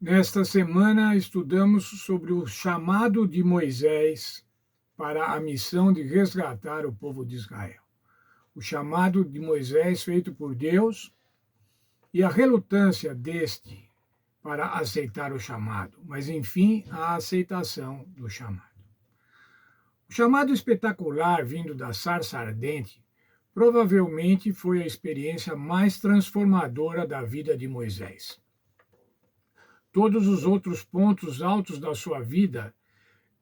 Nesta semana, estudamos sobre o chamado de Moisés para a missão de resgatar o povo de Israel. O chamado de Moisés feito por Deus e a relutância deste para aceitar o chamado, mas enfim, a aceitação do chamado. O chamado espetacular vindo da sarça ardente provavelmente foi a experiência mais transformadora da vida de Moisés. Todos os outros pontos altos da sua vida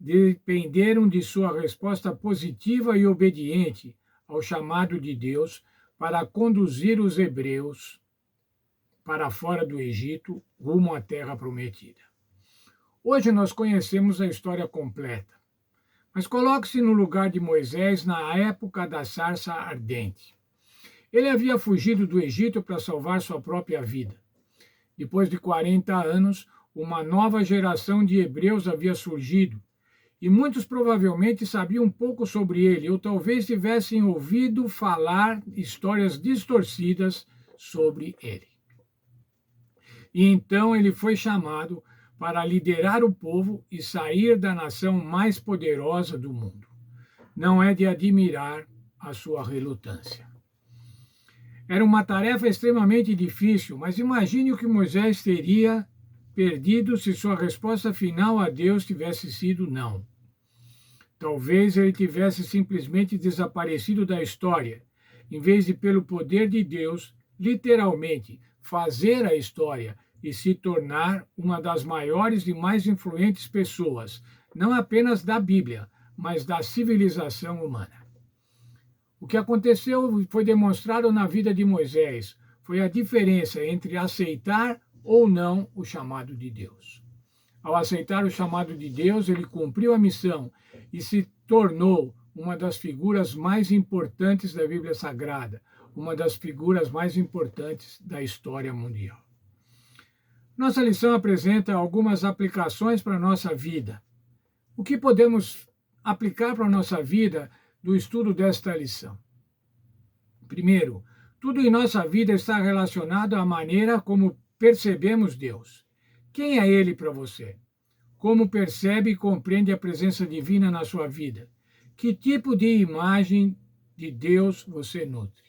dependeram de sua resposta positiva e obediente ao chamado de Deus para conduzir os hebreus para fora do Egito, rumo à terra prometida. Hoje nós conhecemos a história completa, mas coloque-se no lugar de Moisés na época da sarça ardente. Ele havia fugido do Egito para salvar sua própria vida. Depois de 40 anos, uma nova geração de hebreus havia surgido, e muitos provavelmente sabiam pouco sobre ele, ou talvez tivessem ouvido falar histórias distorcidas sobre ele. E então ele foi chamado para liderar o povo e sair da nação mais poderosa do mundo. Não é de admirar a sua relutância. Era uma tarefa extremamente difícil, mas imagine o que Moisés teria perdido se sua resposta final a Deus tivesse sido não. Talvez ele tivesse simplesmente desaparecido da história, em vez de, pelo poder de Deus, literalmente fazer a história e se tornar uma das maiores e mais influentes pessoas, não apenas da Bíblia, mas da civilização humana. O que aconteceu foi demonstrado na vida de Moisés. Foi a diferença entre aceitar ou não o chamado de Deus. Ao aceitar o chamado de Deus, ele cumpriu a missão e se tornou uma das figuras mais importantes da Bíblia Sagrada, uma das figuras mais importantes da história mundial. Nossa lição apresenta algumas aplicações para a nossa vida. O que podemos aplicar para a nossa vida do estudo desta lição? Primeiro, tudo em nossa vida está relacionado à maneira como percebemos Deus. Quem é Ele para você? Como percebe e compreende a presença divina na sua vida? Que tipo de imagem de Deus você nutre?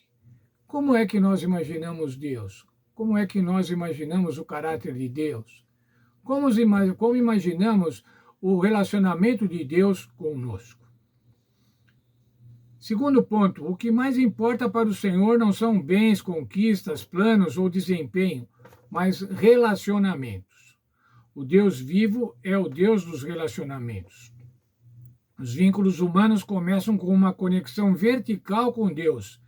Como é que nós imaginamos Deus? Como é que nós imaginamos o caráter de Deus? Como imaginamos o relacionamento de Deus conosco? Segundo ponto, o que mais importa para o Senhor não são bens, conquistas, planos ou desempenho, mas relacionamentos. O Deus vivo é o Deus dos relacionamentos. Os vínculos humanos começam com uma conexão vertical com Deus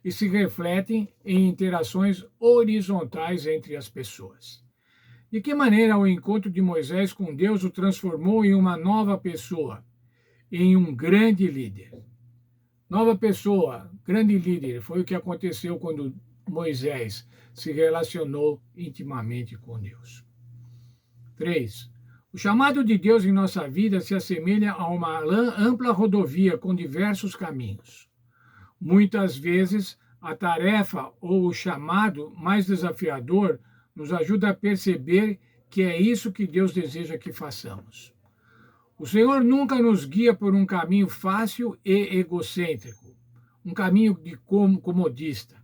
e se refletem em interações horizontais entre as pessoas. De que maneira o encontro de Moisés com Deus o transformou em uma nova pessoa, em um grande líder? Nova pessoa, grande líder, foi o que aconteceu quando Moisés se relacionou intimamente com Deus. 3. O chamado de Deus em nossa vida se assemelha a uma ampla rodovia com diversos caminhos. Muitas vezes, a tarefa ou o chamado mais desafiador nos ajuda a perceber que é isso que Deus deseja que façamos. O Senhor nunca nos guia por um caminho fácil e egocêntrico, um caminho de comodista.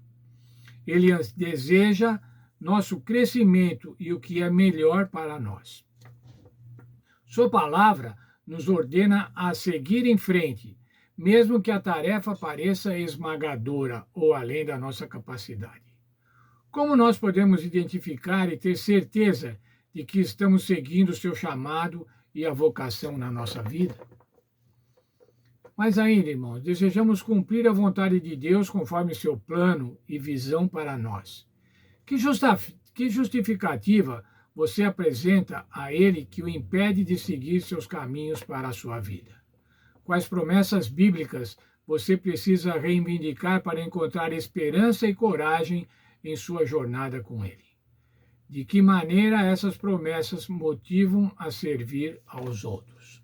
Ele deseja nosso crescimento e o que é melhor para nós. Sua palavra nos ordena a seguir em frente, mesmo que a tarefa pareça esmagadora ou além da nossa capacidade. Como nós podemos identificar e ter certeza de que estamos seguindo o seu chamado e a vocação na nossa vida? Mas ainda, irmãos, desejamos cumprir a vontade de Deus conforme seu plano e visão para nós. Que justificativa você apresenta a Ele que o impede de seguir seus caminhos para a sua vida? Quais promessas bíblicas você precisa reivindicar para encontrar esperança e coragem em sua jornada com Ele? De que maneira essas promessas motivam a servir aos outros?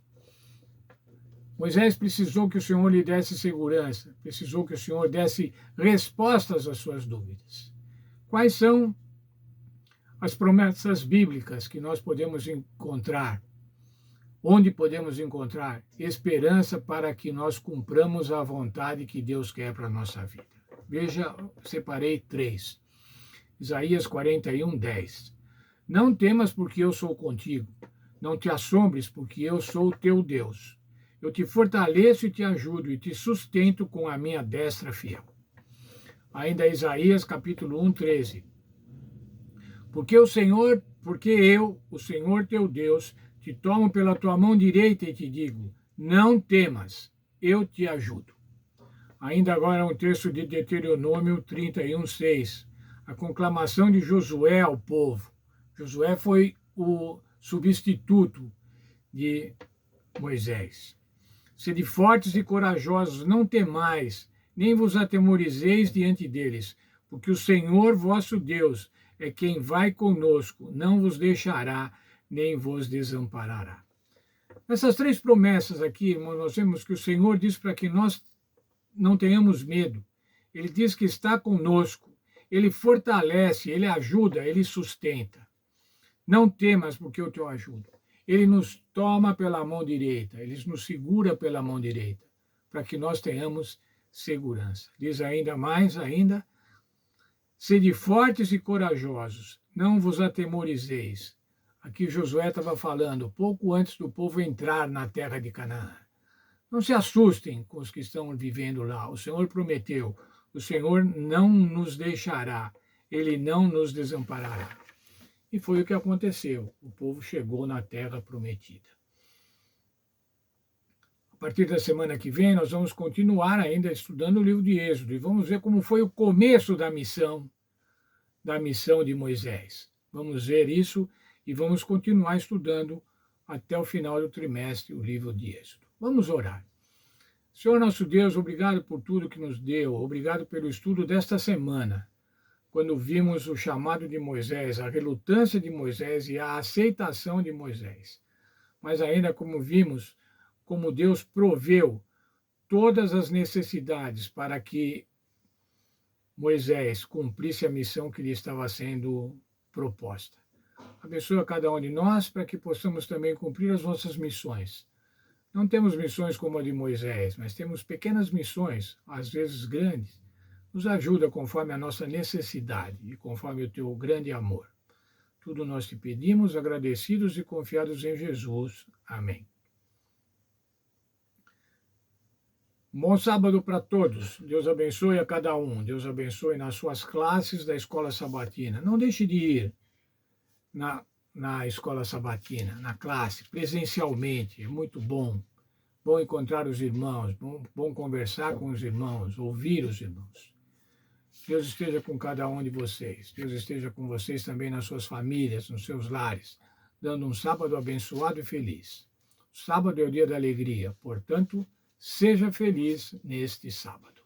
Moisés precisou que o Senhor lhe desse segurança, precisou que o Senhor desse respostas às suas dúvidas. Quais são as promessas bíblicas que nós podemos encontrar, onde podemos encontrar esperança para que nós cumpramos a vontade que Deus quer para a nossa vida. Veja, separei 3. Isaías 41, 10. Não temas, porque eu sou contigo. Não te assombres, porque eu sou o teu Deus. Eu te fortaleço e te ajudo e te sustento com a minha destra fiel. Ainda Isaías capítulo 1, 13. Porque eu, o Senhor teu Deus, te tomo pela tua mão direita e te digo, não temas, eu te ajudo. Ainda agora um texto de Deuteronômio 31, 6. A conclamação de Josué ao povo. Josué foi o substituto de Moisés. Sede fortes e corajosos, não temais, nem vos atemorizeis diante deles, porque o Senhor vosso Deus é quem vai conosco, não vos deixará, nem vos desamparará. Essas 3 promessas aqui, irmãos, nós vemos que o Senhor diz para que nós não tenhamos medo. Ele diz que está conosco, ele fortalece, ele ajuda, ele sustenta. Não temas, porque eu te ajudo. Ele nos toma pela mão direita, ele nos segura pela mão direita, para que nós tenhamos segurança. Diz ainda mais, sede fortes e corajosos, não vos atemorizeis. Aqui Josué estava falando, pouco antes do povo entrar na terra de Canaã. Não se assustem com os que estão vivendo lá. O Senhor prometeu, o Senhor não nos deixará, ele não nos desamparará. E foi o que aconteceu. O povo chegou na terra prometida. A partir da semana que vem, nós vamos continuar ainda estudando o livro de Êxodo e vamos ver como foi o começo da missão de Moisés. Vamos ver isso e vamos continuar estudando até o final do trimestre o livro de Êxodo. Vamos orar. Senhor nosso Deus, obrigado por tudo que nos deu, obrigado pelo estudo desta semana, quando vimos o chamado de Moisés, a relutância de Moisés e a aceitação de Moisés. Mas ainda como vimos, como Deus proveu todas as necessidades para que Moisés cumprisse a missão que lhe estava sendo proposta. Abençoa cada um de nós para que possamos também cumprir as nossas missões. Não temos missões como a de Moisés, mas temos pequenas missões, às vezes grandes. Nos ajuda conforme a nossa necessidade e conforme o teu grande amor. Tudo nós te pedimos, agradecidos e confiados em Jesus. Amém. Bom sábado para todos. Deus abençoe a cada um. Deus abençoe nas suas classes da escola sabatina. Não deixe de ir na escola sabatina, na classe, presencialmente. É muito bom. Bom encontrar os irmãos, bom conversar com os irmãos, ouvir os irmãos. Deus esteja com cada um de vocês. Deus esteja com vocês também nas suas famílias, nos seus lares, dando um sábado abençoado e feliz. O sábado é o dia da alegria, portanto, seja feliz neste sábado.